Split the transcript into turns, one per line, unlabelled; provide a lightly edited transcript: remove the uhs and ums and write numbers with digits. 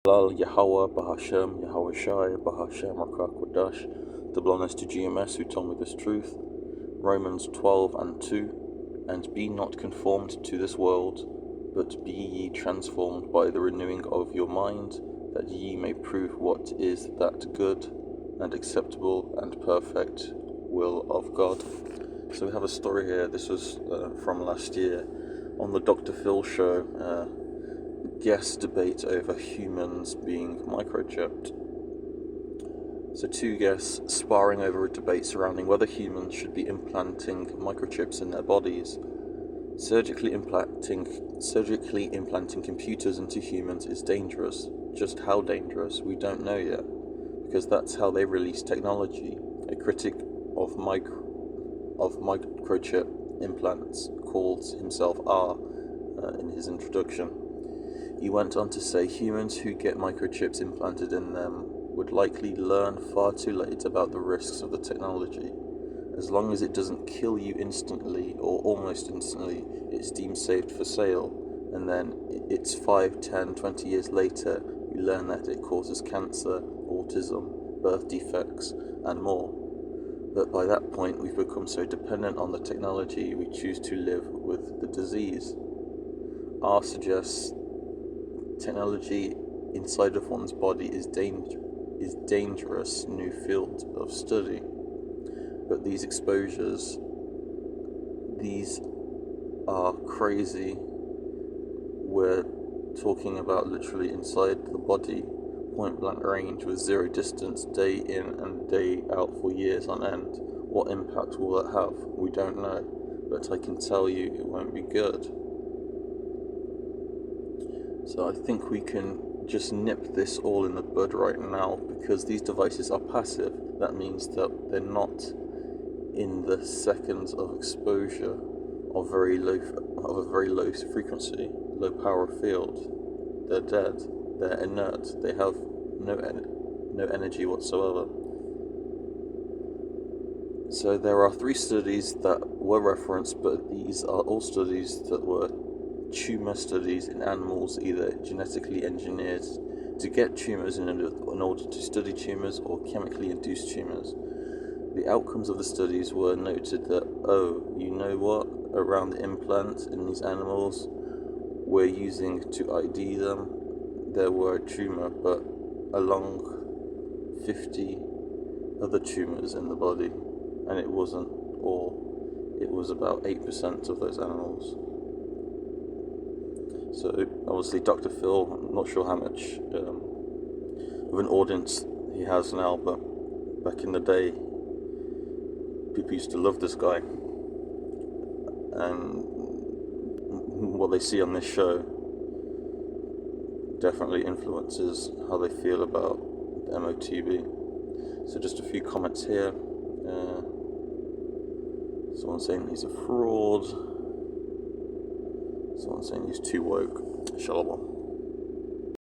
YAHAWAH, BAHASHAM, YAHAWASHI, BAHASHAM, RAWCHAA, QADASH, double honors to GMS who told me this truth. Romans 12:2, and be not conformed to this world, but be ye transformed by the renewing of your mind, that ye may prove what is that good and acceptable and perfect will of God. So we have a story here. This was from last year on the Dr.Phil show. Guest debate over humans being microchipped. So two guests sparring over a debate surrounding whether humans should be implanting microchips in their bodies. Surgically implanting computers into humans is dangerous. Just how dangerous, we don't know yet, because that's how they release technology. A critic of microchip implants calls himself R in his introduction. He went on to say humans who get microchips implanted in them would likely learn far too late about the risks of the technology. As long as it doesn't kill you instantly or almost instantly, it's deemed safe for sale, and then it's 5, 10, 20 years later you learn that it causes cancer, autism, birth defects, and more. But by that point we've become so dependent on the technology we choose to live with the disease. R suggests technology inside of one's body is dangerous new field of study. But these exposures, these are crazy. We're talking about literally inside the body, point blank range with zero distance, day in and day out for years on end. What impact will that have? We don't know, but I can tell you it won't be good. So I think we can just nip this all in the bud right now, because these devices are passive. That means that they're not in the seconds of exposure of a very low frequency, low power field. They're dead. They're inert. They have no energy whatsoever. So there are 3 studies that were referenced, but these are all studies that were tumor studies in animals, either genetically engineered to get tumors in order to study tumors, or chemically induced tumors. The outcomes of the studies were noted that, you know what, around the implant in these animals we're using to ID them, there were a tumor, but along 50 other tumors in the body, and it wasn't all. It was about 8% of those animals. So obviously Dr. Phil, I'm not sure how much of an audience he has now, but back in the day people used to love this guy, and what they see on this show definitely influences how they feel about the MOTB. So just a few comments here. Someone saying he's a fraud. Someone saying he's too woke. Shalom.